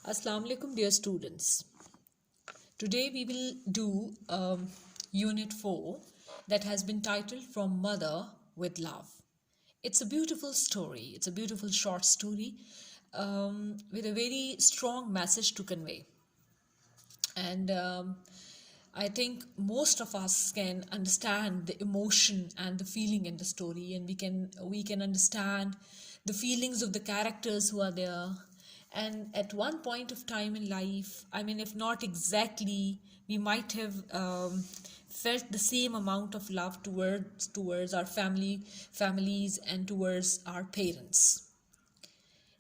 Assalamu alaikum, dear students. Today we will do Unit 4 that has been titled From Mother with Love. It's a beautiful story. It's a beautiful short story with a very strong message to convey. And I think most of us can understand the emotion and the feeling in the story, and we can understand the feelings of the characters who are there. And at one point of time in life, I mean, if not exactly, we might have felt the same amount of love towards our families and towards our parents.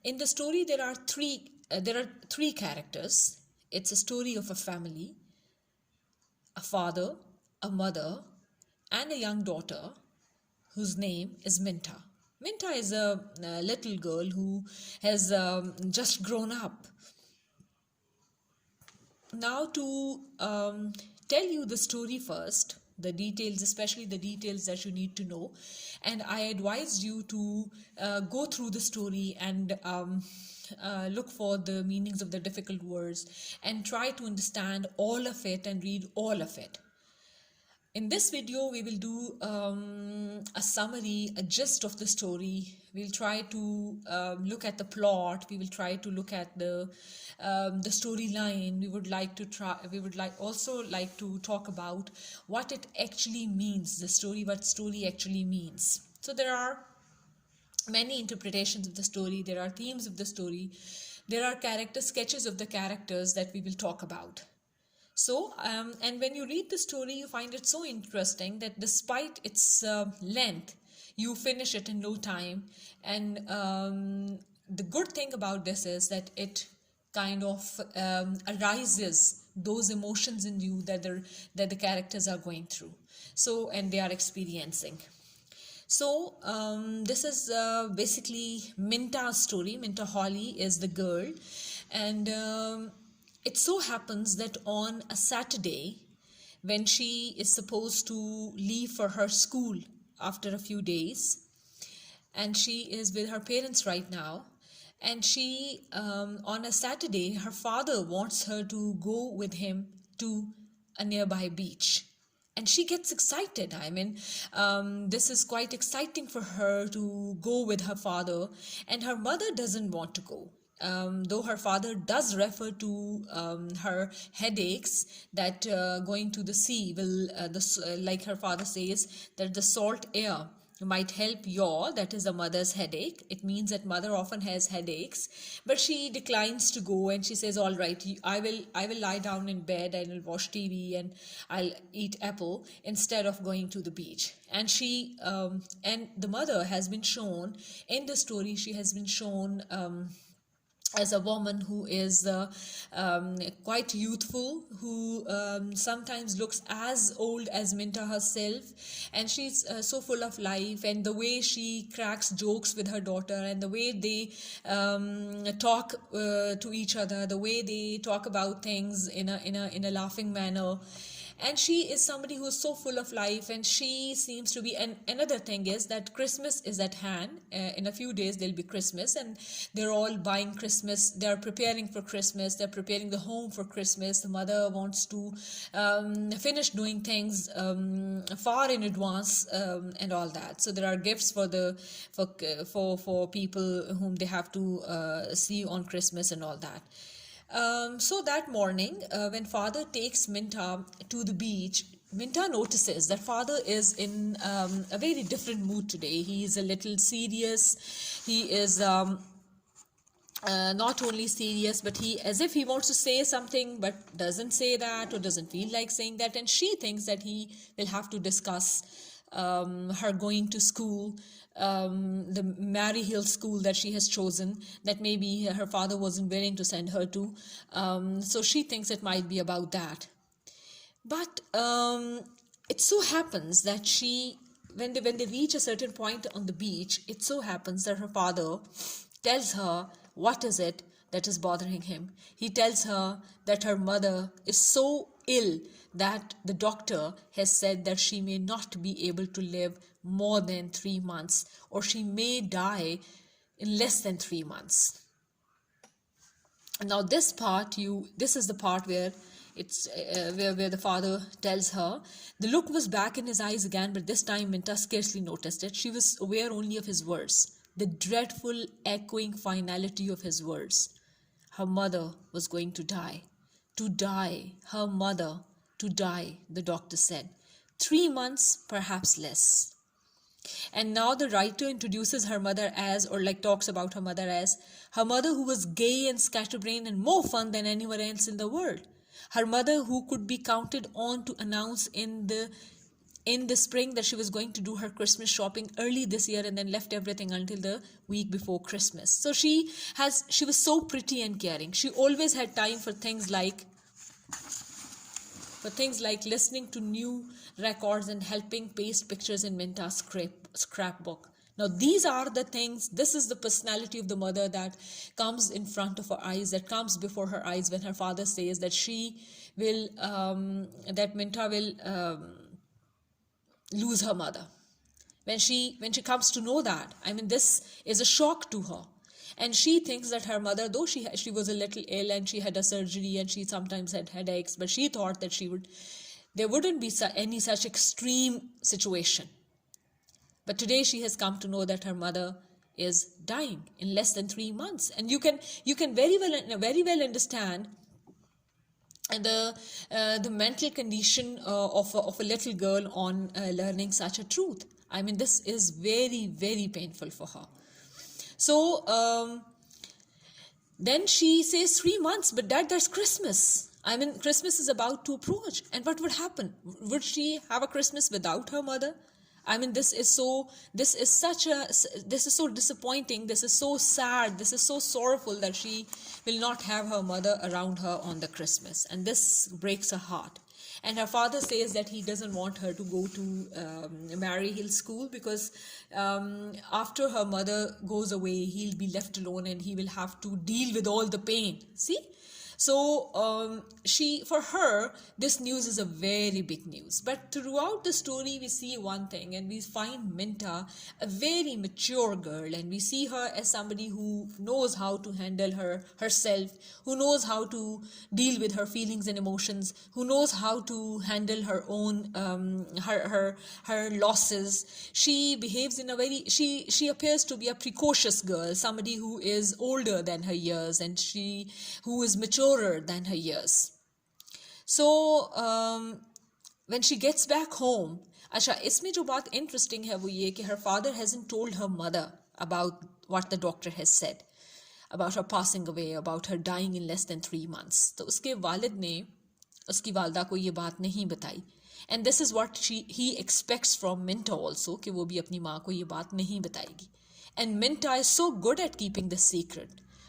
In the story, there are three characters. It's a story of a family, a father, a mother, and a young daughter whose name is Minta. Minta is a little girl who has just grown up. Now, to tell you the story first, the details, especially the details that you need to know, and I advise you to go through the story and look for the meanings of the difficult words and try to understand all of it and read all of it. In this video, we will do a summary, a gist of the story. We'll try to look at the plot. We will try to look at the storyline. We would like to talk about what it actually means, what story actually means. So there are many interpretations of the story. There are themes of the story. There are character sketches of the characters that we will talk about. So, and when you read the story, you find it so interesting that despite its length, you finish it in no time. And the good thing about this is that it kind of arises those emotions in you that the characters are going through. So, and they are experiencing. So, this is basically Minta's story. Minta Hawley is the girl, and it so happens that on a Saturday, when she is supposed to leave for her school after a few days, and she is with her parents right now, and she, on a Saturday, her father wants her to go with him to a nearby beach. And she gets excited. I mean, this is quite exciting for her to go with her father, and her mother doesn't want to go. Though her father does refer to her headaches, that going to the sea will, like her father says, that the salt air might help that is the mother's headache. It means that mother often has headaches, but she declines to go, and she says, all right, I will lie down in bed and I'll watch TV and I'll eat apple instead of going to the beach. And she and the mother has been shown in the story, she has been shown as a woman who is quite youthful, who sometimes looks as old as Minta herself, and she's so full of life, and the way she cracks jokes with her daughter, and the way they talk to each other, the way they talk about things in a laughing manner. And she is somebody who is so full of life, and she seems to be. And another thing is that Christmas is at hand. In a few days there'll be Christmas, and they're all buying Christmas, they're preparing for Christmas, they're preparing the home for Christmas. The mother wants to finish doing things far in advance, and all that. So there are gifts for people whom they have to see on Christmas and all that. So that morning, when father takes Minta to the beach, Minta notices that father is in a very different mood today. He is a little serious. He is not only serious, but he, as if he wants to say something but doesn't say that, or doesn't feel like saying that. And she thinks that he will have to discuss her going to school, the Mary Hill school that she has chosen, that maybe her father wasn't willing to send her to. So she thinks it might be about that. But it so happens that when they reach a certain point on the beach, it so happens that her father tells her what is it that is bothering him. He tells her that her mother is so ill that the doctor has said that she may not be able to live more than 3 months, or she may die in less than 3 months. Now this is the part where it's where the father tells her. The look was back in his eyes again, but this time Minta scarcely noticed it. She was aware only of his words, the dreadful echoing finality of his words. Her mother was going to die. To die. Her mother to die, the doctor said. 3 months, perhaps less. And now the writer introduces her mother as, or like talks about her mother as, her mother who was gay and scatterbrained and more fun than anyone else in the world. Her mother who could be counted on to announce in the spring that she was going to do her Christmas shopping early this year and then left everything until the week before Christmas. So she was so pretty and caring. She always had time for things like listening to new records and helping paste pictures in Minta's scrapbook. Now these are the things, this is the personality of the mother that comes in front of her eyes, that comes before her eyes when her father says that that Minta will lose her mother. When she comes to know that, I mean, this is a shock to her. And she thinks that her mother, though she was a little ill and she had a surgery and she sometimes had headaches, but she thought that there wouldn't be any such extreme situation. But today she has come to know that her mother is dying in less than 3 months. And you can very well understand the mental condition of a little girl on learning such a truth. I mean, this is very, very painful for her. So then she says 3 months, but that's Christmas. I mean, Christmas is about to approach. And what would happen? Would she have a Christmas without her mother? I mean, this is so disappointing. This is so sad. This is so sorrowful that she will not have her mother around her on the Christmas. And this breaks her heart. And her father says that he doesn't want her to go to Mary Hill School because after her mother goes away, he'll be left alone and he will have to deal with all the pain. See? So for her, this news is a very big news. But throughout the story, we see one thing, and we find Minta a very mature girl, and we see her as somebody who knows how to handle herself, who knows how to deal with her feelings and emotions, who knows how to handle her own her losses. She behaves in a very she appears to be a precocious girl, somebody who is older than her years, and who is mature than her years. So when she gets back home, अच्छा इसमें जो बात interesting है वो ये कि her father hasn't told her mother about what the doctor has said about her passing away, about her dying in less than 3 months. तो उसके वालिद ने उसकी वालदा को ये बात नहीं बताई. And this is what he expects from Minta also, कि वो भी अपनी माँ को ये बात नहीं बताएगी. And Minta is so good at keeping this secret.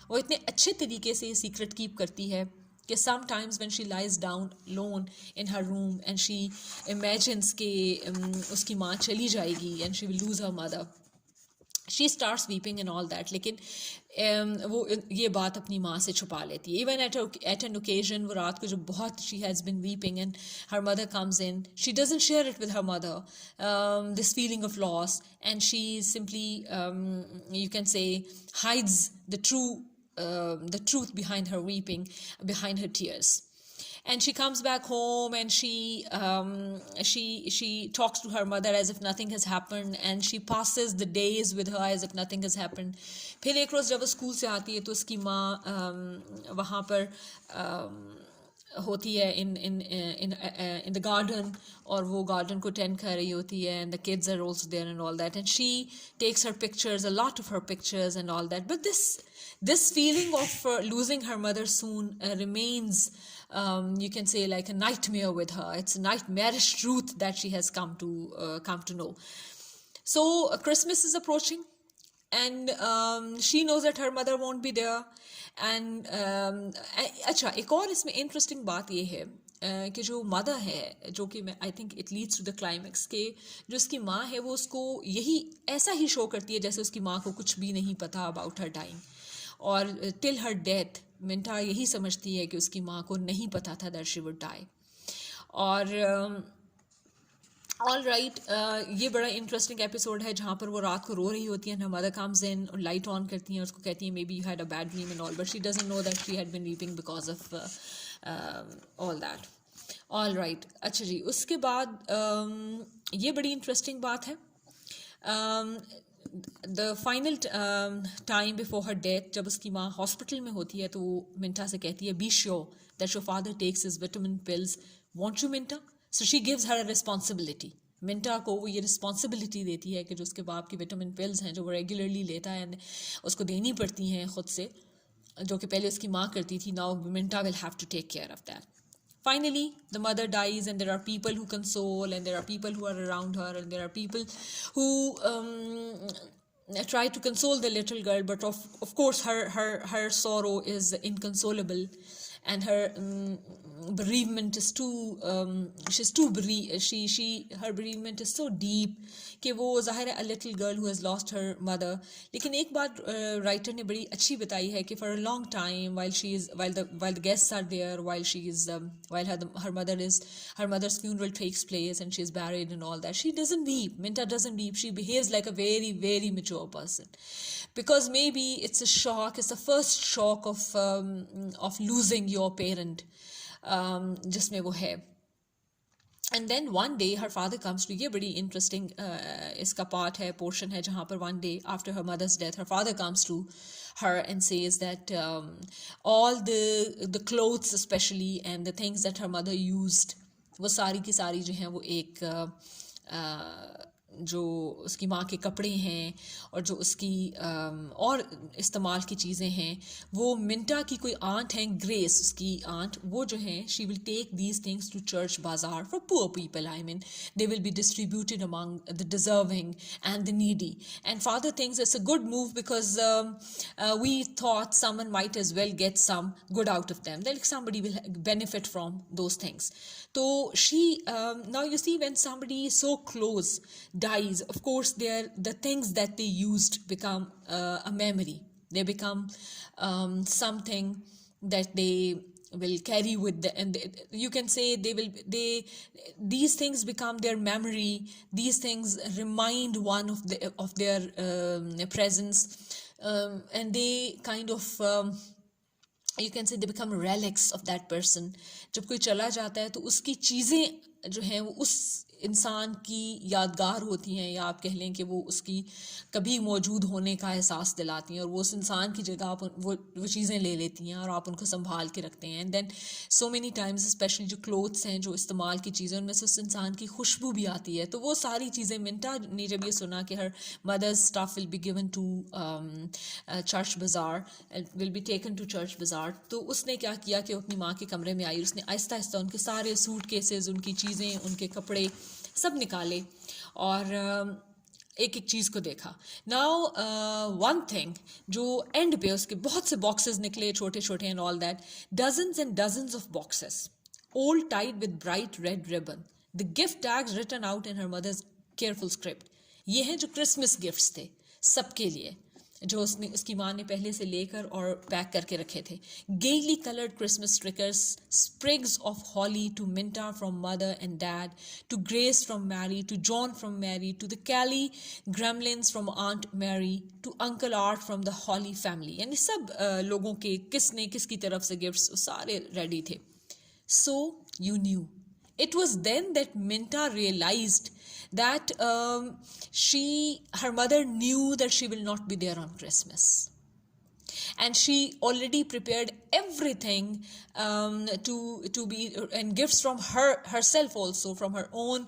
वो इतने अच्छे तरीके से ये सीक्रेट कीप करती है कि sometimes when she lies down alone in her room and she imagines कि उसकी माँ चली जाएगी and she will lose her mother, she starts weeping and all that. लेकिन वो ये बात अपनी माँ से छुपा लेती है. Even at an occasion, वो रात को जो बहुत she has been weeping and her mother comes in, she doesn't share it with her mother, this feeling of loss, and she simply you can say hides the truth behind her weeping, behind her tears. And she comes back home and she talks to her mother as if nothing has happened, and she passes the days with her as if nothing has happened. फिर एक रोज़ जब वो school से आती है तो उसकी माँ वहाँ पर होती है in the garden, और वो garden को tend कर रही होती है, and the kids are also there and all that, and she takes her pictures, a lot of her pictures and all that. But this feeling of losing her mother soon remains, you can say, like a nightmare with her. It's a nightmarish truth that she has come to know. So Christmas is approaching, and she knows that her mother won't be there. And अच्छा एक और इसमें interesting बात ये है कि जो mother है, जो कि I think it leads to the climax, के जो उसकी माँ है वो उसको यही ऐसा ही शो करती है जैसे उसकी माँ को कुछ भी नहीं पता अबाउट हर डाइंग, और टिल हर डेथ मिंटा यही समझती है कि उसकी माँ को नहीं पता था दैट शी वुड डाई. और ऑल राइट, ये बड़ा इंटरेस्टिंग एपिसोड है जहाँ पर वो रात को रो रही होती है, मदर कम्स इन और लाइट ऑन करती हैं, उसको कहती है maybe you had a bad dream and all, but she doesn't know that she had been weeping because of all that. All right, अच्छा जी, उसके बाद ये बड़ी इंटरेस्टिंग बात है. The final time before her death, जब उसकी माँ हॉस्पिटल में होती है तो वो मिंटा से कहती है be sure that your father takes his vitamin pills, won't you Minta. So she gives her a responsibility. Minta को वो ये रिस्पॉन्सिबिलिटी देती है कि जो उसके बाप की विटामिन पिल्स हैं जो वो रेगुलरली लेता है एंड उसको देनी पड़ती हैं ख़ुद से, जो कि पहले उसकी माँ करती थी. Now Minta will have to take care of that. Finally, the mother dies, and there are people who console, and there are people who are around her, and there are people who try to console the little girl. But of course, her sorrow is inconsolable, and her bereavement is too she's too her bereavement is so deep कि वो ज़ाहिर है a little girl who has lost her mother. लेकिन एक बात writer ने बड़ी अच्छी बताई है कि for a long time while the guests are there, while her mother's funeral takes place and she is buried and all that, she doesn't weep. Minta doesn't weep. She behaves like a very, very mature person, because maybe it's a shock. It's the first shock of losing your parent, जिसमें वो है. And then one day her father comes to, ये बड़ी interesting इसका part है, portion है, जहाँ पर one day after her mother's death her father comes to her and says that all the clothes especially and the things that her mother used, वो सारी की सारी जो हैं वो एक जो उसकी माँ के कपड़े हैं और जो उसकी और इस्तेमाल की चीज़ें हैं, वो मिंटा की कोई आंट हैं, ग्रेस उसकी आंट, वो जो हैं she will take these things to church bazaar for poor people. I mean they will be distributed among the deserving and the needy. And father thinks it's a good move because we thought someone might as well get some good out of them, that somebody will benefit from those things. So she now you see, when somebody is so close dies, of course the things that they used become a memory. They become something that they will carry with them, and you can say these things become their memory. These things remind one of their presence, and they kind of you can say they become relics of that person. जब कोई चला जाता है तो उसकी चीज़ें जो हैं वो उस इंसान की यादगार होती हैं, या आप कह लें कि वो उसकी कभी मौजूद होने का एहसास दिलाती हैं, और वो उस इंसान की जगह आप वो चीज़ें ले लेती हैं और आप उनको संभाल के रखते हैं. And then so many times specially जो क्लोथ्स हैं, जो इस्तेमाल की चीज़ें, उनमें से उस इंसान की खुशबू भी आती है. तो वो सारी चीज़ें मिंटा ने जब ये सुना कि her mother's stuff will be given to church bazaar, will be taken to church bazaar, तो उसने क्या किया कि अपनी माँ के कमरे में आई, उसने आहिस्ता आहिस्ता उनके सारे सूट केसेस, उनकी चीज़ें, उनके कपड़े सब निकाले और एक एक चीज़ को देखा. नाउ वन थिंग, जो एंड पे उसके बहुत से बॉक्सेस निकले, छोटे छोटे and all that, dozens and dozens of boxes, all tied with bright red ribbon, the gift tags written out in her mother's careful script. ये हैं जो क्रिसमस गिफ्ट्स थे सबके लिए, जो उसकी माँ ने पहले से लेकर और पैक करके रखे थे. gaily colored Christmas stickers, sprigs of holly to Minta from mother and dad, to Grace from Mary, to John from Mary, to the Callie gremlins from Aunt Mary, to Uncle Art from the Holly family. यानी सब लोगों के किसने किसकी तरफ से gifts सारे ready थे. So you knew. It was then that Minta realized that her mother knew that she will not be there on Christmas. And she already prepared everything to be, and gifts from herself also, from her own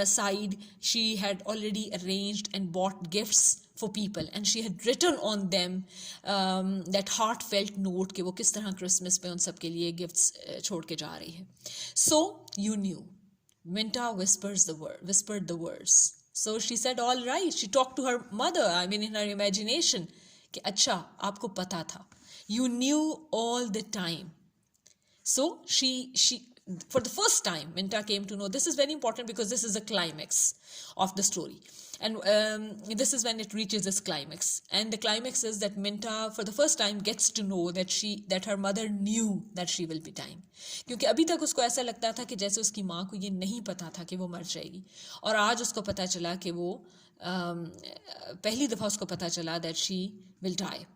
side. She had already arranged and bought gifts for people, and she had written on them that heartfelt note कि वो किस तरह Christmas पे उन सब के लिए gifts छोड़ के जा रही है. So you knew. Minta whispered the words. So she said, all right. She talked to her mother, I mean in her imagination, कि अच्छा आपको पता था. You knew all the time. So she for the first time, Minta came to know. This is very important because this is the climax of the story. And this is when it reaches its climax. And the climax is that Minta, for the first time, gets to know that her mother knew that she will be dying. क्योंकि अभी तक उसको ऐसा लगता था कि जैसे उसकी माँ को ये नहीं पता था कि वो मर जाएगी. और आज उसको पता चला कि वो पहली दफ़ा उसको पता चला that she will die.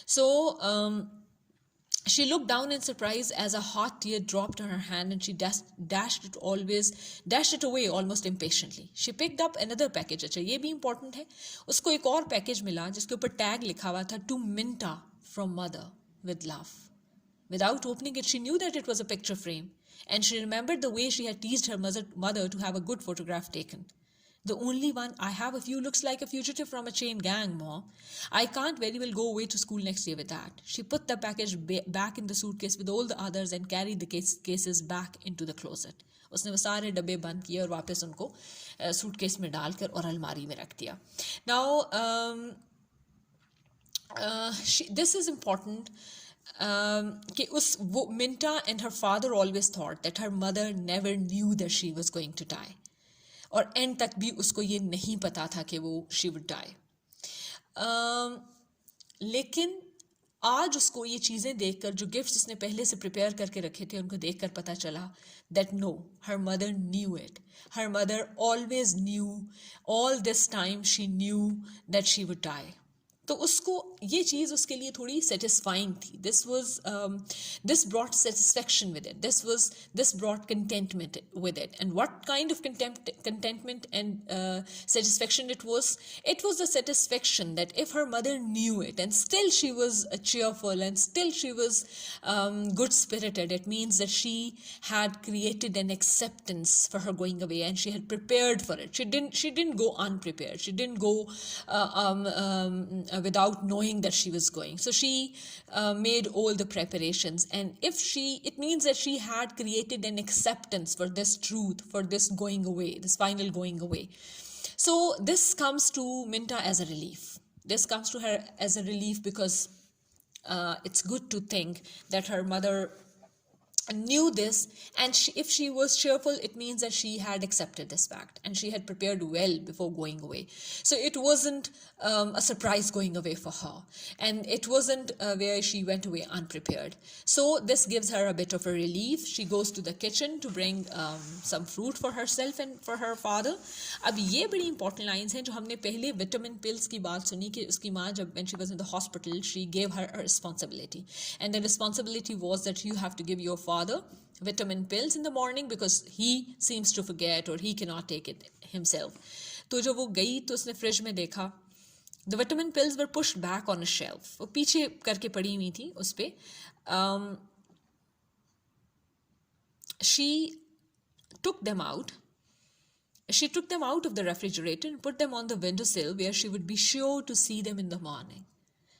So she looked down in surprise as a hot tear dropped on her hand, and she dashed it away almost impatiently. She picked up another package. अच्छा ये भी important है. उसको एक और package मिला जिसके ऊपर टैग लिखा हुआ था to Minta from mother with love. Without opening it, she knew that it was a picture frame, and she remembered the way she had teased her mother to have a good photograph taken. The only one I have of you looks like a fugitive from a chain gang, Mom. I can't very well go away to school next year with that. She put the package back in the suitcase with all the others and carried the cases back into the closet. उसने वो सारे डब्बे बंद किए और वापस उनको suitcase में डालकर और अलमारी में रख दिया. Now, this is important. कि Minta and her father always thought that her mother never knew that she was going to die. और एंड तक भी उसको ये नहीं पता था कि वो शी वुड डाई. लेकिन आज उसको ये चीज़ें देखकर, जो गिफ्ट्स उसने पहले से प्रिपेयर करके रखे थे, उनको देखकर पता चला that no, her mother knew it. Her mother always knew. All this time she knew that she would die. तो उसको ये चीज़ उसके लिए थोड़ी सेटिस्फाइंग थी. This brought satisfaction with it. This brought contentment with it. And what kind of contentment and satisfaction it was the satisfaction that if her mother knew it and still she was cheerful and still she was good spirited, it means that she had created an acceptance for her going away and she had prepared for it. She didn't go unprepared. She didn't go without knowing that she was going. So she made all the preparations, and it means that she had created an acceptance for this truth, for this going away, this final going away. So this comes to Minta as a relief. This comes to her as a relief because it's good to think that her mother knew this, and if she was cheerful, it means that she had accepted this fact and she had prepared well before going away. So it wasn't a surprise going away for her, and it wasn't where she went away unprepared. So this gives her a bit of a relief. She goes to the kitchen to bring some fruit for herself and for her father. अब ये बड़ी important lines हैं जो हमने पहले vitamin pills की बात सुनी कि उसकी माँ जब when she was in the hospital, she gave her a responsibility, and the responsibility was that you have to give your father vitamin pills in the morning because he seems to forget or he cannot take it himself. तो जब वो गई तो उसने fridge में देखा, the vitamin pills were pushed back on a shelf. वो पीछे करके पड़ी हुई थी उस पे. She took them out. She took them out of the refrigerator and put them on the windowsill where she would be sure to see them in the morning.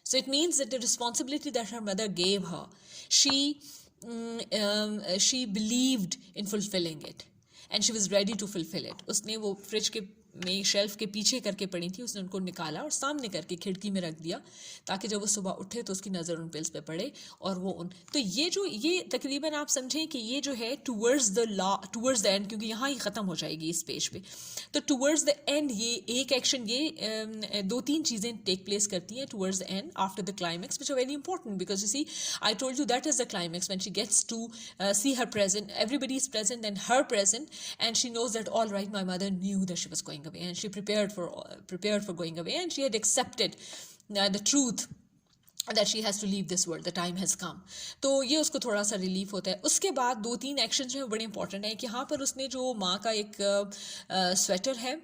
So it means that the responsibility that her mother gave her, she believed in fulfilling it and she was ready to fulfill it. उसने वो fridge के में shelf के पीछे करके पड़ी थी, उसने उनको निकाला और सामने करके खिड़की में रख दिया ताकि जब वो सुबह उठे तो उसकी नज़र उन पिल्स पे पड़े और वो तो ये तकरीबन आप समझें कि ये जो है टूवर्ड्स द एंड, क्योंकि यहाँ ही ख़त्म हो जाएगी इस पेज पे, तो टूवर्ड्स द एंड ये एक एक्शन, ये 2-3 चीज़ें टेक प्लेस करती हैं towards the end after the climax, which are very important because you see I told you that is the climax when she gets to see her present, everybody is present and her present, and she knows that all right, my mother knew that she was going away and she prepared for going away, and she had accepted the truth that she has to leave this world, the time has come. तो ये उसको थोड़ा सा relief होता है. उसके बाद 2-3 action जो है बड़े इंपॉर्टेंट है कि यहाँ पर उसने जो माँ का एक स्वेटर है,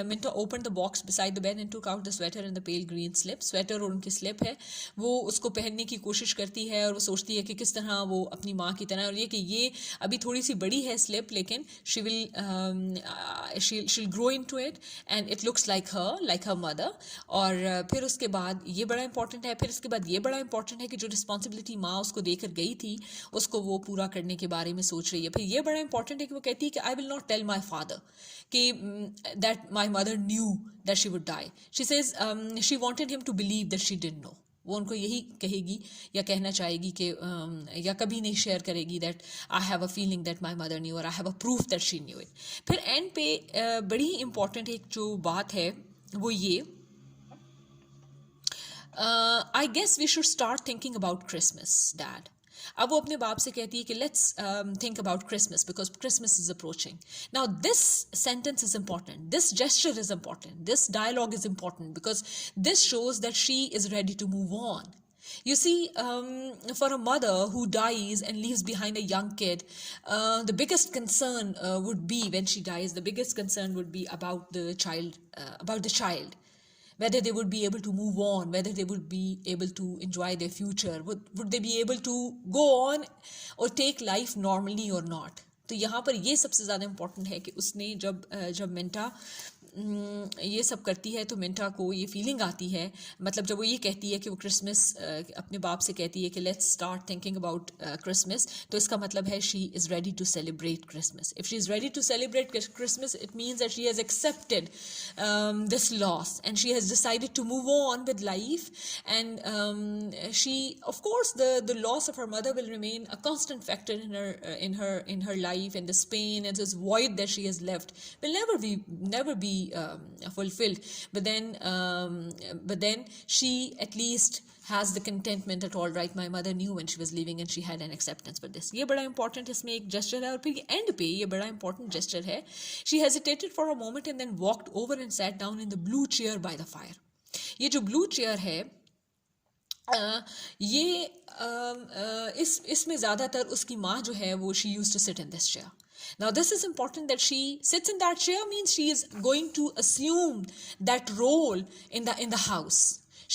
Minta opened the box beside the bed and took out the sweater and the pale green slip. Sweater और उनकी स्लिप है, वो उसको पहनने की कोशिश करती है और वो सोचती है कि किस तरह वो अपनी माँ की तरह, और ये कि ये अभी थोड़ी सी बड़ी है स्लिप, लेकिन she'll grow into it and it looks like her mother. और फिर उसके बाद ये बड़ा इंपॉर्टेंट है, फिर उसके बाद ये बड़ा इंपॉर्टेंट है कि जो रिस्पॉन्सिबिलिटी माँ उसको देकर गई थी उसको वो पूरा करने के बारे में सोच रही है. फिर ये बड़ा इंपॉर्टेंट है कि वो कहती है कि I will not tell my father कि that my mother knew that she would die. She says she wanted him to believe that she didn't know, वो उनको यही कहेगी या कहना चाहेगी कि या कभी नहीं शेयर करेगी that I have a feeling that my mother knew or I have a proof that she knew it. फिर एंड पे बड़ी इंपॉर्टेंट एक जो बात है वो ये, I guess we should start thinking about Christmas dad. अब वो अपने बाप से कहती है कि let's think about Christmas because Christmas is approaching. Now this sentence is important, this gesture is important, this dialogue is important because this shows that she is ready to move on. You see, for a mother who dies and leaves behind a young kid, the biggest concern would be when she dies, the biggest concern would be about the child, whether they would be able to move on, whether they would be able to enjoy their future, would they be able to go on or take life normally or not. तो यहाँ पर ये सबसे ज़्यादा important है कि उसने जब मिंटा ये सब करती है तो मिंटा को ये फीलिंग आती है, मतलब जब वो ये कहती है कि वो क्रिसमस अपने बाप से कहती है कि let's start thinking about Christmas, तो इसका मतलब है she is ready to celebrate Christmas. If she is ready to celebrate Christmas it means that she has accepted this loss and she has decided to move on with life, and she, of course, the loss of her mother will remain a constant factor in her life, and this pain and this void that she has left will never be fulfilled, but then she at least has the contentment that all right, my mother knew when she was leaving and she had an acceptance for this. ये बड़ा important इसमें एक gesture है. और फिर end पे ये बड़ा important gesture है. She hesitated for a moment and then walked over and sat down in the blue chair by the fire. ये जो blue chair है ये इसमें ज़्यादातर उसकी माँ जो है वो she used to sit in this chair. Now this is important that she sits in that chair means she is going to assume that role in the house.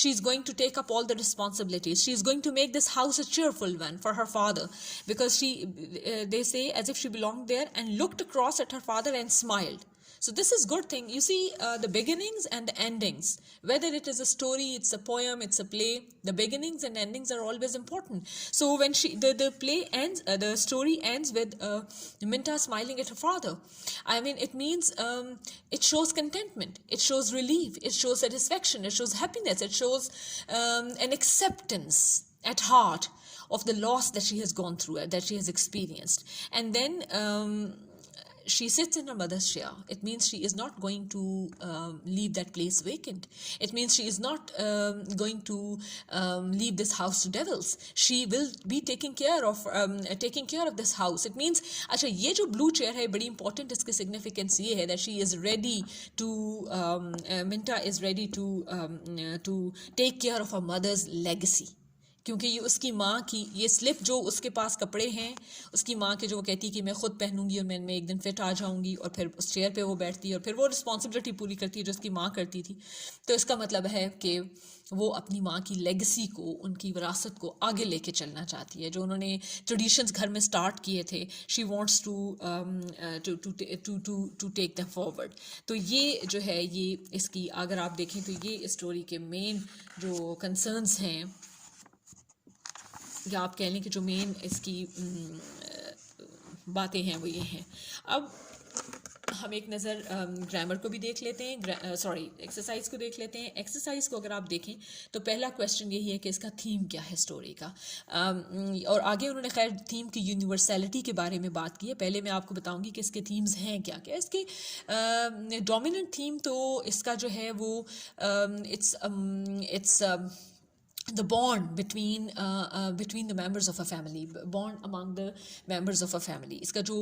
She's going to take up all the responsibilities. She's going to make this house a cheerful one for her father, because they say as if she belonged there, and looked across at her father and smiled. So this is good thing. You see, the beginnings and the endings, whether it is a story, it's a poem, it's a play, the beginnings and endings are always important. So when the play ends, the story ends with Minta smiling at her father. I mean, it means it shows contentment, it shows relief, it shows satisfaction, it shows happiness, it shows an acceptance at heart of the loss that she has gone through, that she has experienced. And then she sits in her mother's chair. It means she is not going to leave that place vacant. It means she is not going to leave this house to devils. She will be taking care of this house. It means, अच्छा, ये जो blue chair है बड़ी important, इसकी significance ये है that she is ready to Minta is ready to take care of her mother's legacy. क्योंकि ये उसकी माँ की ये स्लिप जो उसके पास कपड़े हैं उसकी माँ के, जो वो कहती है कि मैं ख़ुद पहनूंगी और मैं एक दिन फिट आ जाऊंगी, और फिर उस चेयर पे वो बैठती है और फिर वो रिस्पॉन्सिबिलिटी पूरी करती है जो उसकी माँ करती थी. तो इसका मतलब है कि वो अपनी माँ की लेगेसी को, उनकी विरासत को आगे लेके चलना चाहती है. जो उन्होंने ट्रेडिशंस घर में स्टार्ट किए थे, she wants to take them forward. तो ये जो है, ये इसकी अगर आप देखें तो ये स्टोरी के मेन जो कंसर्न्स हैं, या आप कह लें कि जो मेन इसकी बातें हैं वो ये हैं. अब हम एक नज़र ग्रामर को भी देख लेते हैं, एक्सरसाइज को देख लेते हैं. एक्सरसाइज को अगर आप देखें तो पहला क्वेश्चन यही है कि इसका थीम क्या है स्टोरी का. और आगे उन्होंने खैर थीम की यूनिवर्सैलिटी के बारे में बात की है. पहले मैं आपको बताऊंगी कि इसके थीम्स हैं क्या क्या. इसके डोमिनेंट थीम तो इसका जो है वो it's the bond between the members of a family, bond among the members of a family. इसका जो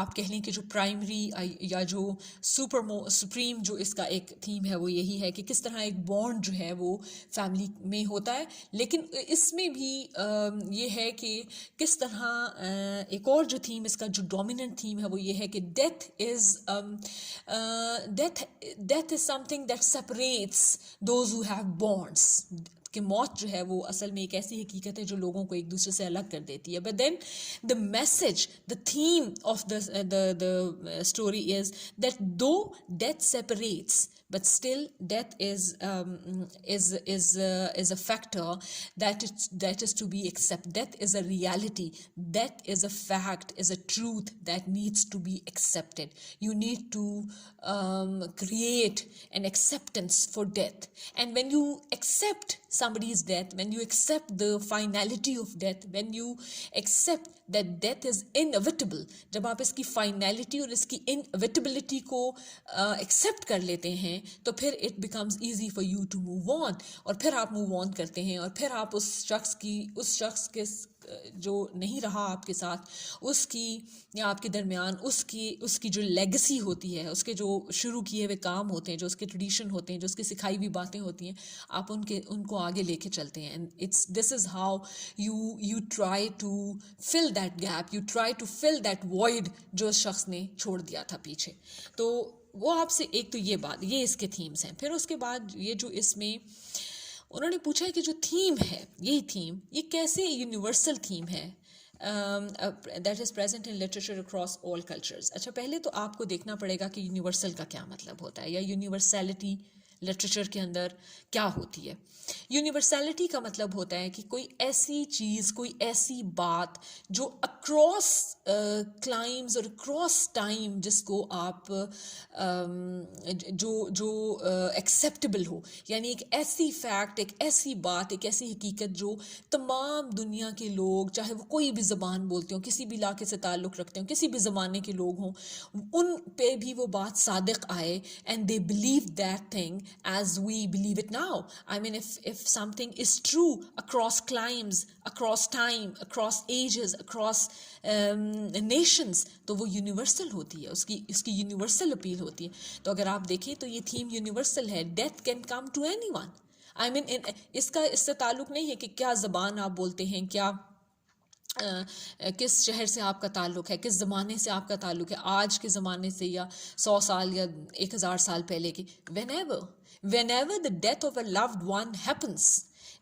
आप कह लें कि जो प्राइमरी या जो सुप्रीम जो इसका एक थीम है वो यही है कि किस तरह एक बॉन्ड जो है वो फैमिली में होता है. लेकिन इसमें भी ये है कि किस तरह एक और जो थीम इसका जो डोमिनेंट थीम है वो ये है कि death is something that separates those who have bonds. कि मौत जो है वो असल में एक ऐसी हकीकत है जो लोगों को एक दूसरे से अलग कर देती है. But then the message, the theme of the story is that though death separates, but still death is a factor that is to be accepted. Death is a reality, death is a fact, is a truth that needs to be accepted. You need to create an acceptance for death, and when you accept somebody's death, when you accept the finality of death, when you accept that death is inevitable, जब आप इसकी finality और इसकी inevitability को accept कर लेते हैं, तो फिर it becomes easy for you to move on, और फिर आप move on करते हैं, और फिर आप उस शख्स के जो नहीं रहा आपके साथ, उसकी या आपके दरमियान उसकी जो लेगेसी होती है, उसके जो शुरू किए हुए काम होते हैं, जो उसके ट्रेडिशन होते हैं, जो उसकी सिखाई हुई बातें होती हैं, आप उनको आगे लेके चलते हैं. And this is how you try to fill that gap, you try to fill that void जो उस शख्स ने छोड़ दिया था पीछे. तो वो आपसे एक तो ये इसके थीम्स हैं. फिर उसके बाद ये जो इसमें उन्होंने पूछा है कि जो थीम है, यही थीम, ये कैसे यूनिवर्सल थीम है that is present in literature across all cultures. अच्छा, पहले तो आपको देखना पड़ेगा कि यूनिवर्सल का क्या मतलब होता है, या यूनिवर्सैलिटी लिटरेचर के अंदर क्या होती है. यूनिवर्सैलिटी का मतलब होता है कि कोई ऐसी चीज़, कोई ऐसी बात जो अक्रॉस क्लाइम्स और अक्रॉस टाइम, जिसको आप जो एक्सेप्टेबल हो, यानी एक ऐसी फैक्ट, एक ऐसी बात, एक ऐसी हकीकत जो तमाम दुनिया के लोग, चाहे वो कोई भी ज़बान बोलते हो, किसी भी इलाके से ताल्लुक़ रखते हो, किसी भी ज़माने के लोग हों, उन पे भी वो बात सादिक आए, and they believe that thing as we believe it now. I mean, if something is true across climes, across time, across ages, across nations, तो वो यूनिवर्सल होती है, उसकी यूनिवर्सल अपील होती है. तो अगर आप देखें तो ये थीम यूनिवर्सल है. Death can come to anyone. I mean, इससे ताल्लुक़ नहीं है कि क्या ज़बान आप बोलते हैं, क्या किस शहर से आपका ताल्लुक़ है, किस ज़माने से आपका ताल्लुक़ है, आज के ज़माने से या 100 साल या 1000 साल पहले की. whenever the death of a loved one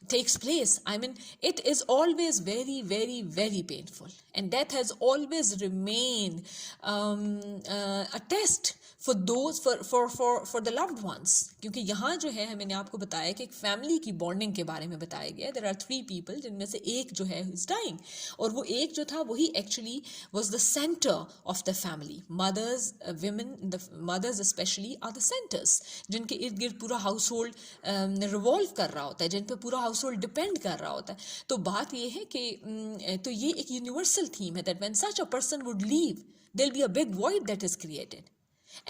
takes place, I mean, it is always very, very, very painful, and death has always remained a test for those for the loved ones. क्योंकि यहाँ जो है, मैंने आपको बताया कि एक family की बॉन्डिंग के बारे में बताया गया. There are 3 people, जिनमें से एक जो है is dying, और वो एक जो था वही actually was the center of the family. Mothers, women, the mothers especially are the centers, जिनके इर्द गिर्द पूरा हाउस होल्ड रिवॉल्व कर रहा होता है, जिन पे पूरा हाउस होल्ड डिपेंड कर रहा होता है. तो बात ये है कि तो ये एक यूनिवर्सल थीम है, that when such a person would leave, there'll be a big void that is created.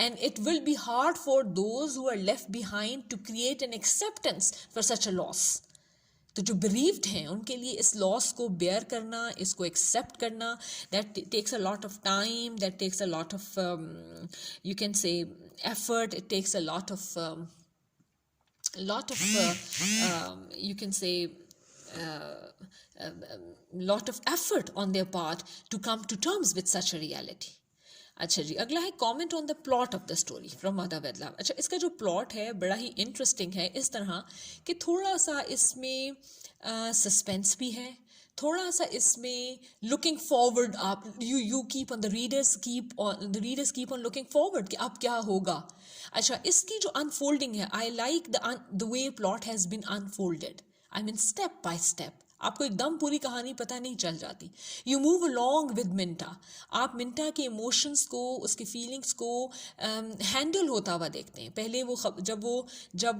And it will be hard for those who are left behind to create an acceptance for such a loss. तो जो bereaved हैं, उनके लिए इस loss को bear करना, इसको accept करना, that takes a lot of time, that takes a lot of you can say effort, it takes a lot of you can say lot of effort on their part to come to terms with such a reality. अच्छा जी, अगला है comment on the plot of the story from मदा वेदलाव. अच्छा, इसका जो plot है बड़ा ही इंटरेस्टिंग है, इस तरह कि थोड़ा सा इसमें सस्पेंस भी है, थोड़ा सा इसमें लुकिंग फॉरवर्ड, आप you keep on the readers keep on looking forward कि अब क्या होगा. अच्छा, इसकी जो अनफोल्डिंग है, I like the way plot has been unfolded. I mean step by step. आपको एकदम पूरी कहानी पता नहीं चल जाती. You move along with Minta. आप मिंटा के इमोशंस को, उसकी फीलिंग्स को हैंडल होता हुआ देखते हैं. पहले जब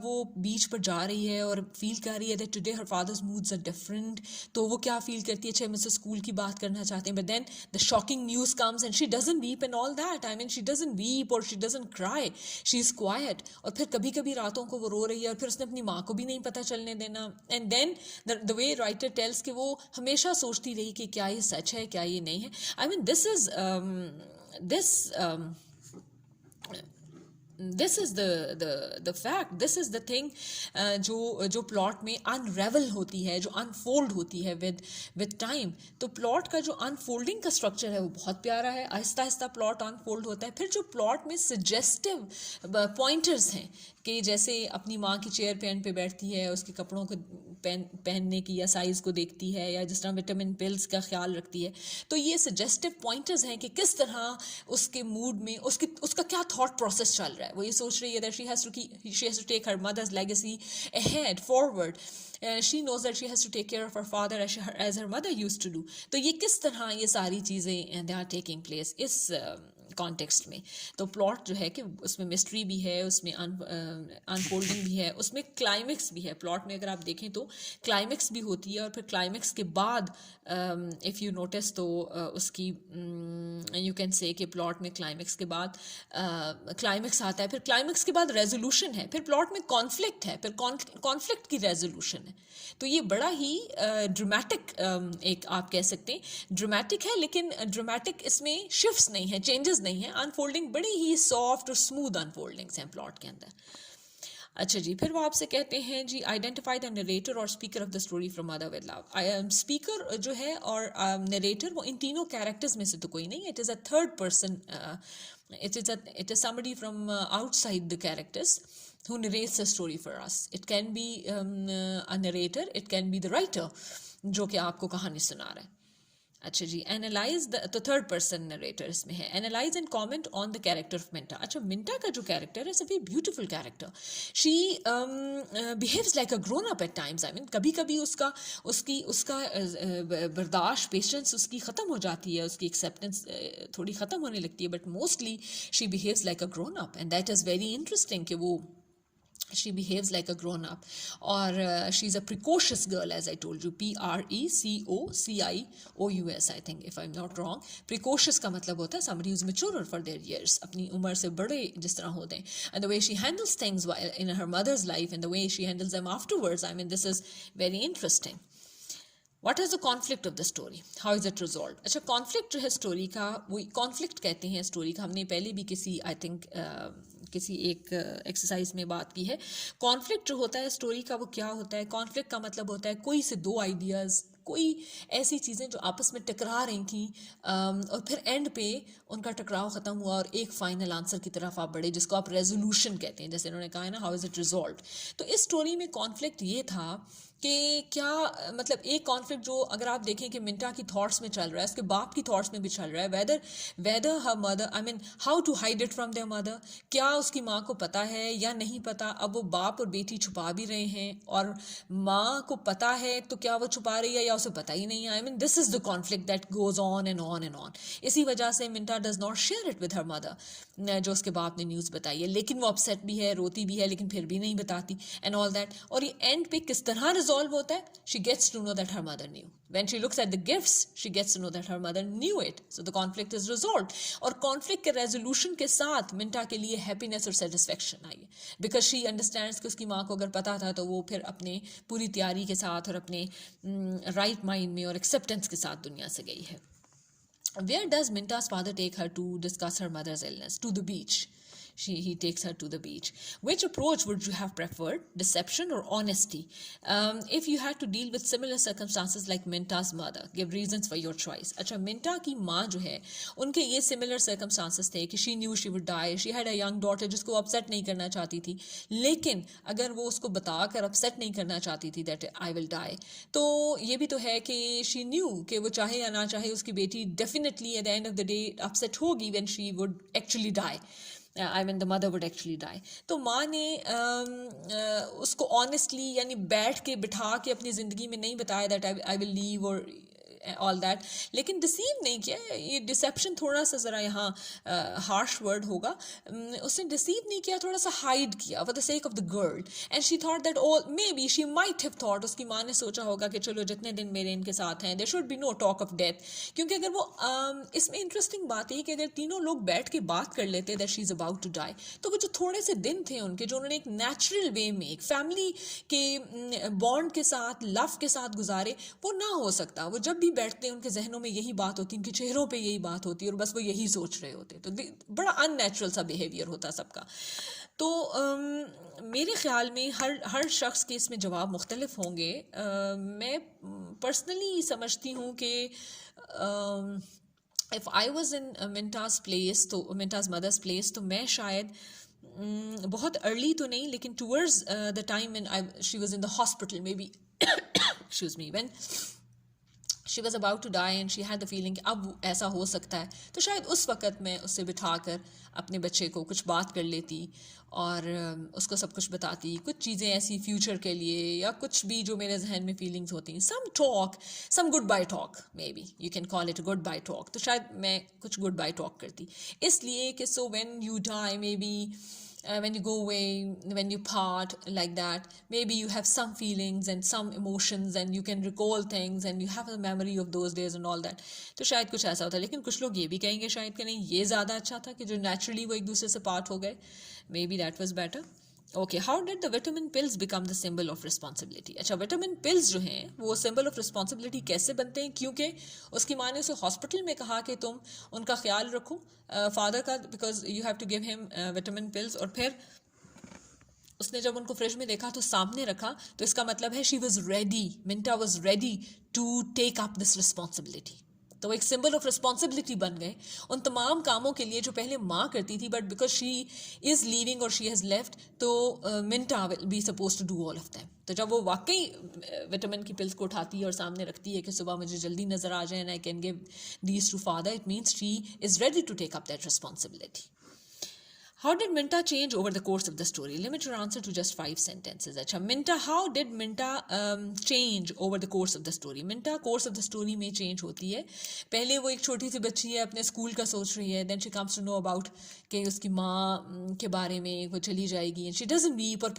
वो बीच पर जा रही है और फील कर रही है that today her father's moods are different, तो वो क्या फील करती है, अच्छा मुझसे स्कूल की बात करना चाहते हैं, but then the shocking news comes and she doesn't weep and all that. I mean, she doesn't weep or she doesn't cry, she is quiet. और फिर कभी कभी रातों को वो रो रही है, और फिर उसने अपनी माँ को भी नहीं पता चलने देना. And then the way writer tells कि वो हमेशा सोचती रही कि क्या ये सच है, क्या ये नहीं है. I mean, this is the fact, this is the thing जो प्लॉट में अनरेवल होती है, जो अनफोल्ड होती है with टाइम. तो प्लॉट का जो अनफोल्डिंग का स्ट्रक्चर है वो बहुत प्यारा है. आहिस्ता आहिस्ता प्लॉट अनफोल्ड होता है. फिर जो प्लॉट में सजेस्टिव पॉइंटर्स हैं कि जैसे अपनी माँ की चेयर पे बैठती है, उसके कपड़ों को पहनने की या साइज़ को देखती है, या जिस तरह विटामिन पिल्स का ख्याल रखती है, तो ये सजेस्टिव पॉइंटर्स हैं कि किस तरह उसके मूड में उसका क्या थॉट प्रोसेस चल रहा है. वो ये सोच रही है that she has to take her mother's legacy ahead, forward. She knows that she has to take care of her father as her mother used to do. तो ये किस तरह ये सारी चीज़ें they are taking place. Context में। तो plot जो है कि उसमें मिस्ट्री भी है, उसमें अनफोल्डिंग भी है, उसमें क्लाइमेक्स भी है। प्लॉट में अगर आप देखें तो क्लाइमेक्स भी होती है, और फिर क्लाइमेक्स के बाद इफ़ यू नोटिस तो उसकी यू कैन से कि प्लॉट में क्लाइमेक्स के बाद क्लाइमेक्स आता है, फिर क्लाइमेक्स के बाद रेजोल्यूशन है, फिर प्लॉट में कॉन्फ्लिक्ट है, फिर कॉन्फ्लिक्ट की रेजोल्यूशन है। तो ये बड़ा ही ड्रामेटिक एक आप कह सकते हैं ड्रामेटिक है, लेकिन ड्रामेटिक इसमें शिफ्ट्स नहीं है, चेंजेस नहीं है, अनफोल्डिंग बड़ी ही सॉफ्ट और स्मूथ अनफोल्डिंग्स हैं प्लॉट के अंदर। अच्छा जी, फिर वो आपसे कहते हैं जी आइडेंटिफाई द नरेटर और speaker of the story from mother with love. Speaker जो है और नरेटर वो इन तीनों कैरेक्टर्स में से तो कोई नहीं, it is a third person, it is somebody from outside the characters who narrates the story for us. It can be a narrator, it can be the writer जो कि आपको कहानी सुना रहा है। अच्छा जी, एनालाइज तो थर्ड पर्सन नरेटर इसमें है। Analyse and comment on the character of Minta. अच्छा, मिंटा का जो कैरेक्टर है, it's a very beautiful character. She behaves like a grown up at times. I mean कभी कभी उसका बर्दाश्त, पेशेंस उसकी ख़त्म हो जाती है, उसकी एक्सेप्टेंस थोड़ी ख़त्म होने लगती है, but mostly she behaves like a grown up, and that is very interesting कि वो she behaves like a grown up, or she's a precocious girl, as I told you, precocious, I think, if I'm not wrong. Precocious का मतलब होता है somebody who's mature for their years, अपनी उम्र से बड़े जिस तरह होते हैं, and the way she handles things while in her mother's life and the way she handles them afterwards, I mean, this is very interesting. What is the conflict of the story? How is it resolved? अच्छा, conflict जो है story का, वो conflict कहते हैं story का, हमने पहले भी किसी आई थिंक किसी एक एक्सरसाइज में बात की है। कॉन्फ्लिक्ट जो होता है स्टोरी का वो क्या होता है? कॉन्फ्लिक्ट का मतलब होता है कोई से दो आइडियाज़, कोई ऐसी चीज़ें जो आपस में टकरा रही थी और फिर एंड पे उनका टकराव ख़त्म हुआ और एक फाइनल आंसर की तरफ आप बढ़े, जिसको आप रेजोल्यूशन कहते हैं, जैसे इन्होंने कहा है ना, हाउ इज़ इट रिजॉल्व। तो इस स्टोरी में कॉन्फ्लिक्ट ये था कि क्या मतलब एक कॉन्फ्लिक्ट जो अगर आप देखें कि मिंटा की थॉट्स में चल रहा है, उसके बाप की थॉट्स में भी चल रहा है, whether her mother, I mean how to hide it from their mother, क्या उसकी माँ को पता है या नहीं पता। अब वो बाप और बेटी छुपा भी रहे हैं, और माँ को पता है तो क्या वो छुपा रही है या उसे पता ही नहीं है। I mean this is the conflict that goes on and on and on. इसी वजह से Minta does not share it with her mother, जो उसके बाप ने न्यूज़ बताई है, लेकिन वो अपसेट भी है, रोती भी है, लेकिन फिर भी नहीं बताती एंड ऑल दैट। और ये एंड पे किस तरह रिजॉल्व होता है? She gets to know that her mother knew. When she looks at the gifts, she gets to know that her mother knew it. So the conflict is resolved. और conflict के resolution के साथ मिंटा के लिए happiness और satisfaction आई है, because she understands कि उसकी माँ को अगर पता था तो वो फिर अपने पूरी तैयारी के साथ और अपने right mind में और acceptance के साथ दुनिया से गई है। Where does Minta's father take her to discuss her mother's illness? To the beach. He takes her to the beach. Which approach would you have preferred, deception or honesty? If you had to deal with similar circumstances like Minta's mother, give reasons for your choice. अच्छा, मिंटा की माँ जो है, उनके ये similar circumstances थे कि she knew she would die, she had a young daughter जिसको upset नहीं करना चाहती थी, लेकिन अगर वो उसको बताकर upset नहीं करना चाहती थी that I will die, तो ये भी तो है कि she knew कि वो चाहे या ना चाहे उसकी बेटी definitely at the end of the day upset होगी when she would actually die. I mean the mother would actually die. तो माँ ने उसको honestly यानी बैठ के बिठा के अपनी ज़िंदगी में नहीं बताया that I will leave or all that, लेकिन डिसीव नहीं किया। ये डिसेप्शन थोड़ा सा ज़रा यहाँ हार्श वर्ड होगा, उसने डिसीव नहीं किया, थोड़ा सा हाइड किया for the sake of the girl, and she thought that all may be she might have thought, उसकी माँ ने सोचा होगा कि चलो जितने दिन मेरे इनके साथ हैं there should be no talk of death. क्योंकि अगर वो इसमें इंटरेस्टिंग बात है कि अगर तीनों लोग बैठ के बात कर लेते that she is about to die, तो वो जो थोड़े से दिन थे उनके, जो उन्होंने एक नेचुरल वे में एक फैमिली के बॉन्ड के साथ, लव के साथ गुजारे, वो ना हो सकता। वो जब भी बैठते हैं उनके जहनों में यही बात होती, उनके चेहरों पे यही बात होती है और बस वो यही सोच रहे होते, तो बड़ा अननेचुरल सा बिहेवियर होता सबका। तो मेरे ख्याल में हर शख्स के इसमें जवाब मुख्तलिफ होंगे। मैं पर्सनली समझती हूँ कि if I was in Minta's place, तो मिंटाज़ मदर्स प्लेस, तो मैं शायद बहुत अर्ली तो नहीं, लेकिन towards the time when she was in the hospital, maybe excuse me, when she was about to die and she had the feeling कि अब ऐसा हो सकता है, तो शायद उस वक़्त मैं उससे बिठा कर अपने बच्चे को कुछ बात कर लेती और उसको सब कुछ बताती, कुछ चीज़ें ऐसी फ्यूचर के लिए या कुछ भी जो मेरे जहन में फीलिंग्स होती हैं, some talk, some goodbye talk, maybe you can call it goodbye talk, तो शायद मैं कुछ गुड बाय टॉक करती, इसलिए कि so when you die maybe when you go away, when you part like that, maybe you have some feelings and some emotions and you can recall things and you have a memory of those days and all that. तो शायद कुछ ऐसा होता है, लेकिन कुछ लोग ये भी कहेंगे शायद कि नहीं ये ज़्यादा अच्छा था कि जो नेचुरली वो एक दूसरे से पार्ट हो गए, may be that was better. Okay, how did the vitamin pills become the symbol of responsibility. अच्छा, विटामिन पिल्स जो हैं वो सिंबल ऑफ रिस्पॉन्सिबिलिटी कैसे बनते हैं, क्योंकि उसकी माँ ने उसे हॉस्पिटल में कहा कि तुम उनका ख्याल रखो फादर का, because you have to give him vitamin pills, और फिर उसने जब उनको फ्रिज में देखा तो सामने रखा, तो इसका मतलब है she was ready, Minta was ready to take up this responsibility. तो वो एक सिंबल ऑफ रिस्पॉन्सिबिलिटी बन गए उन तमाम कामों के लिए जो पहले माँ करती थी, but because she is leaving और शी हैज़ लेफ्ट, तो Minta will be suppose to do all of them. तो जब वो वाकई विटामिन की पिल्स को उठाती है और सामने रखती है कि सुबह मुझे जल्दी नज़र आ जाए and I can give these to father, it means she is ready to take up that responsibility. How did Minta change over the course of the story? Limit your answer to just 5 sentences. अच्छा, Minta, how did Minta change over the course of the story? Minta course of the story में change होती है. पहले वो एक छोटी सी बच्ची है, अपने स्कूल का सोच रही है, then she comes to know about कि उसकी माँ के बारे में वो चली जाएगी, and she doesn't weep, और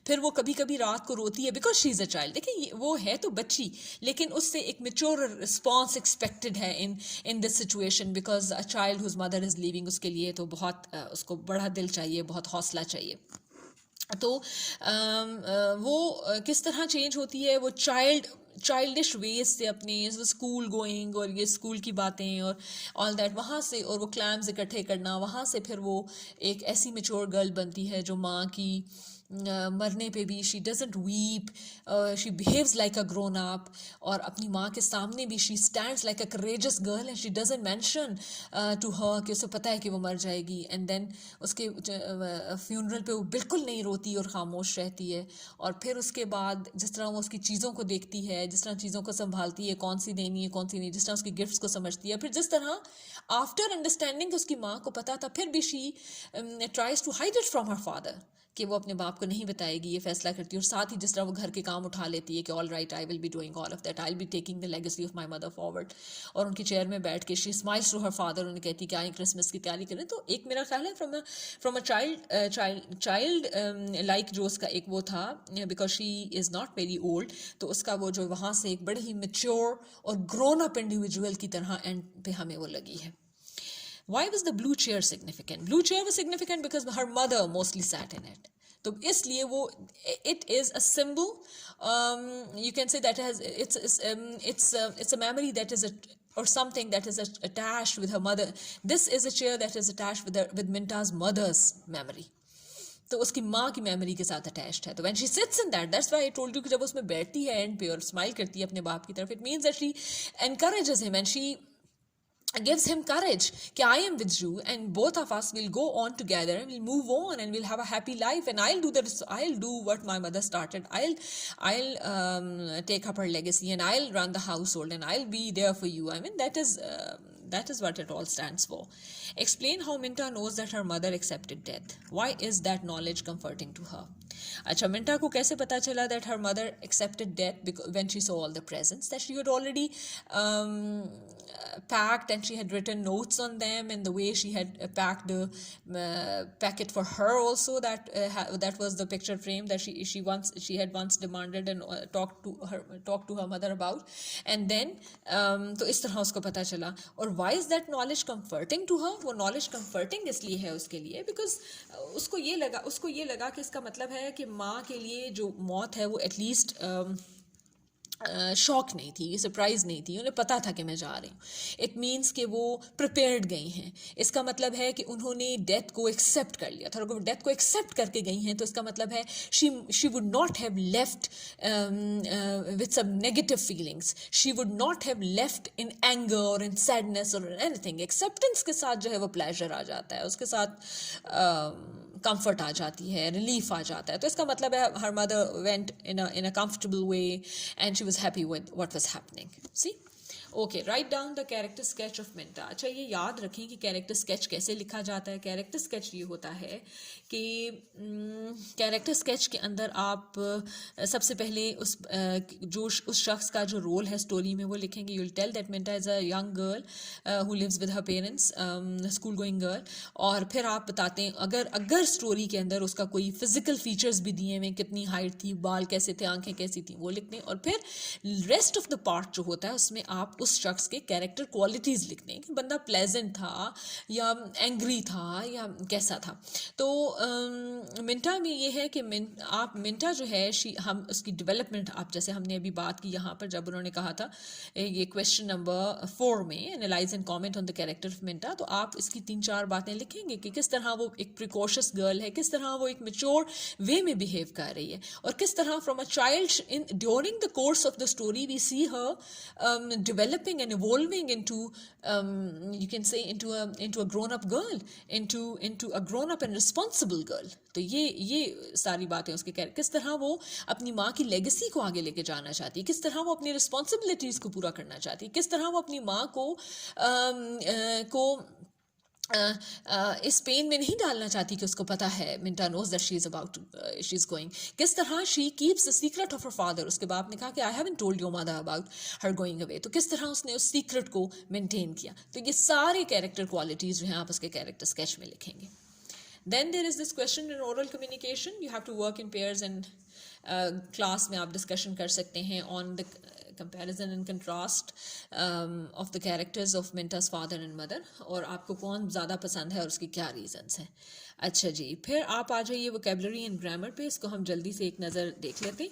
फिर वो कभी कभी रात को रोती है because she is a child. देखिए वो है तो बच्ची, लेकिन उससे एक mature response expected है in this situation, because a child whose mother is leaving, उसके लिए तो बहुत उसको बड़ा दिल चाहिए, बहुत हौसला चाहिए. तो वो किस तरह चेंज होती है, वो चाइल्डिश वेज से अपने स्कूल गोइंग और ये स्कूल की बातें और ऑल दैट, वहाँ से, और वो क्लैम्स इकट्ठे करना, वहाँ से फिर वो एक ऐसी मैच्योर गर्ल बनती है जो माँ की मरने पे भी she doesn't weep, she behaves like a grown up, और अपनी माँ के सामने भी she stands like a courageous girl and she doesn't mention to her कि उसे पता है कि वो मर जाएगी, एंड देन उसके फ्यूनरल पे वो बिल्कुल नहीं रोती और खामोश रहती है. और फिर उसके बाद जिस तरह वो उसकी चीज़ों को देखती है, जिस तरह चीज़ों को संभालती है, कौन सी देनी है कौन सी नहीं, जिस तरह उसकी गिफ्ट्स को समझती है, फिर जिस तरह आफ्टर अंडरस्टैंडिंग उसकी माँ को पता था, फिर भी she tries to hide it from her father, कि वो अपने बाप को नहीं बताएगी, ये फैसला करती है. और साथ ही जिस तरह वो घर के काम उठा लेती है कि all right, I will be doing all of that, I will be taking the legacy of my mother forward, और उनकी चेयर में बैठ के she smiles to her father, उन्हें कहती कि आए क्रिसमस की तैयारी करें. तो एक मेरा ख्याल है फ्रॉम अ चाइल्ड लाइक जो उसका एक वो था, because she is not very old, तो उसका वो जो वहाँ से एक बड़े ही मेच्योर और ग्रोन अप इंडिविजुअल की तरह एंड पे हमें वो लगी है. Why was the blue chair significant? Blue chair was significant because her mother mostly sat in it. तो इसलिए वो it is a symbol. You can say that it's a memory that is or something that is attached with her mother. This is a chair that is attached with Minta's mother's memory. तो उसकी माँ की memory के साथ attached है. तो when she sits in that's why I told you कि जब उसमें बैठती है एंड पे और स्माइल करती है अपने बाप की तरफ, it means that she encourages him and she gives him courage कि I am with you and both of us will go on together and we'll move on and we'll have a happy life and I'll do what my mother started. I'll take up her legacy and I'll run the household and I'll be there for you. I mean that is what it all stands for. Explain how Minta knows that her mother accepted death. Why is that knowledge comforting to her? अच्छा, मिंटा को कैसे पता चला that her mother accepted death when she saw all the presents that she had already packed, and she had written notes on them, and the way she had packed the packet for her also, that was the picture frame that she had once demanded and talked to her mother about, and then तो इस तरह उसको पता चला. और why is that knowledge comforting to her? वो knowledge comforting इसलिए है उसके लिए because उसको ये लगा कि इसका मतलब है कि माँ के लिए जो मौत है वो एटलीस्ट शॉक नहीं थी, सरप्राइज़ नहीं थी, उन्हें पता था कि मैं जा रही हूँ. इट मीन्स कि वो प्रिपेयर्ड गई हैं. इसका मतलब है कि उन्होंने डेथ को एक्सेप्ट कर लिया था. अगर डेथ को एक्सेप्ट करके गई हैं तो इसका मतलब है she would not have left with some negative feelings, she would not have left in anger और इन सैडनेस और एनीथिंग. एक्सेप्टेंस के साथ जो है वो प्लेजर आ जाता है, उसके साथ कंफर्ट आ जाती है, रिलीफ आ जाता है. तो इसका मतलब है her mother went in a comfortable way and she was happy with what was happening. See okay, write down the character sketch of Minta. अच्छा, ये याद रखें कि कैरेक्टर स्केच कैसे लिखा जाता है। कैरेक्टर स्केच ये होता है कि कैरेक्टर स्केच के अंदर आप सबसे पहले उस शख्स का जो रोल है स्टोरी में वो लिखेंगे। You will tell that Minta is a young girl who lives with her parents, school going girl. और फिर आप बताते हैं अगर स्टोरी के अंदर उसका कोई फिजिकल फीचर्स भी दिए हुए, कितनी हाइट थी, बाल कैसे थे, आंखें कैसी थी, वो लिखते हैं। और फिर रेस्ट ऑफ द पार्ट जो होता है उसमें आप उस शख्स के कैरेक्टर क्वालिटीज़ लिखते हैं कि बंदा प्लेजेंट था या एंग्री था या कैसा था। तो मिंटा में ये है कि मिंटा जो है हम उसकी डेवलपमेंट, आप जैसे हमने अभी बात की यहाँ पर जब उन्होंने कहा था ये क्वेश्चन नंबर 4 में analyse and comment on the character of Minta, तो आप इसकी 3-4 बातें लिखेंगे कि किस तरह वो एक प्रिकॉशियस गर्ल है, किस तरह वो एक मेच्योर वे में बिहेव कर रही है, और किस तरह from a child in during the course of the story we see her developing and evolving into you can say into a grown up girl, into a grown up and responsible girl. तो ये सारी बातें उसके किस तरह वो अपनी माँ की लेगेसी को आगे लेके जाना चाहती है, किस तरह वो अपनी रिस्पॉन्सिबिलिटीज़ को पूरा करना चाहती है, किस तरह वो अपनी माँ को इस पेन में नहीं डालना चाहती कि उसको पता है Minta knows that she is going, किस तरह she keeps the secret of her father. उसके बाप ने कहा कि I haven't told your mother about her going away, तो किस तरह उसने उस सीक्रेट को मेंटेन किया। तो ये सारे कैरेक्टर क्वालिटीज़ जो हैं आप उसके कैरेक्टर स्केच में लिखेंगे। Then there is this question in oral communication. You have to work in pairs and class में आप discussion कर सकते हैं on the comparison and contrast of the characters of Minta's father and mother, और आपको कौन ज़्यादा पसंद है और उसकी क्या reasons हैं। अच्छा जी, फिर आप आ जाइए vocabulary and grammar पे, इसको हम जल्दी से एक नज़र देख लेते हैं।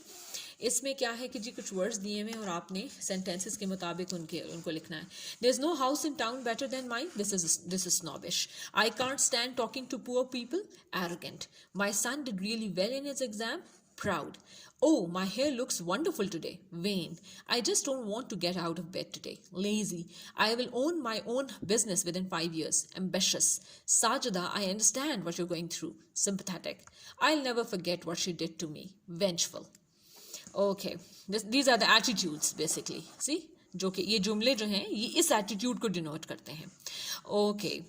इसमें क्या है कि जी कुछ वर्ड्स दिए हुए और आपने सेंटेंसेस के मुताबिक उनको लिखना है। There is no house in town better than mine, this is snobbish. I can't stand talking to poor people, arrogant. My son did really well in his exam, proud. Oh, my hair looks wonderful today, vain. I just don't want to get out of bed today, lazy. I will own my own business within 5 years, ambitious. Sajida, I understand what you're going through, sympathetic. I'll never forget what she did to me, vengeful. Okay, these are the attitudes basically. See, जो कि ये जुमले जो हैं ये इस attitude को denote करते हैं। ओके,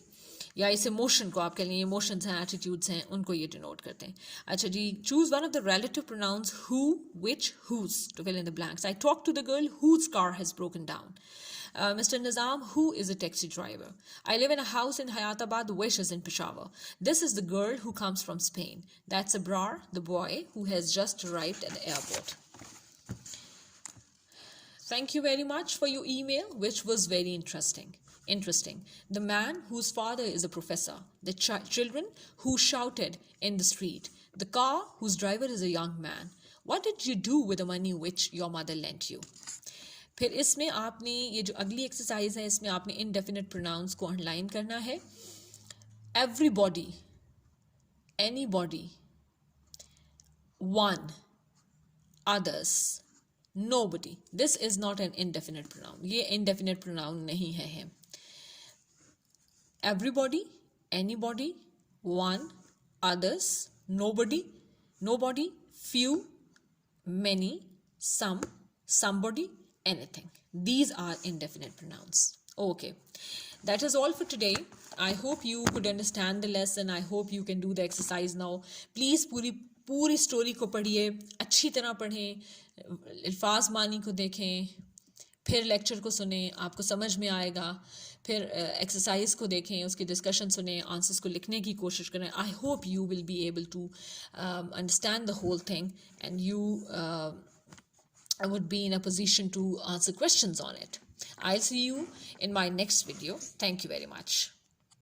या इस इमोशन को आप कह लें, इमोशंस हैं, एटीट्यूड्स हैं, उनको ये डिनोट करते हैं। अच्छा जी, choose one of the relative pronouns who, which, whose to fill in the blanks. I talk to the girl whose car has broken down. Mr. Nizam, who is a taxi driver? I live in a house in Hayatabad, which is in Peshawar. This is the girl who comes from Spain. That's Abrar, the boy who has just arrived at the airport. Thank you very much for your email, which was very interesting. The man whose father is a professor. The children who shouted in the street. The car whose driver is a young man. What did you do with the money which your mother lent you? फिर इसमें आपने ये जो अगली exercise है इसमें आपने indefinite pronounce को अंडरलाइन करना है। Everybody, anybody, one, others, nobody. This is not an indefinite pronoun, ये इनडेफिनेट प्रोनाउन नहीं है। Everybody, anybody, one, others, nobody, few, many, some, somebody, anything. These are indefinite pronouns. Okay, that is all for today. I hope you could understand the lesson. I hope you can do the exercise now. Please पूरी story को पढ़िए, अच्छी तरह पढ़ें, अल्फाज मानी को देखें, फिर लेक्चर को सुने, आपको समझ में आएगा। फिर एक्सरसाइज को देखें, उसकी डिस्कशन सुने, आंसर्स को लिखने की कोशिश करें। I hope you will be able to understand the whole thing and you would be in a position to answer questions on it. I'll see you in my next video. Thank you very much.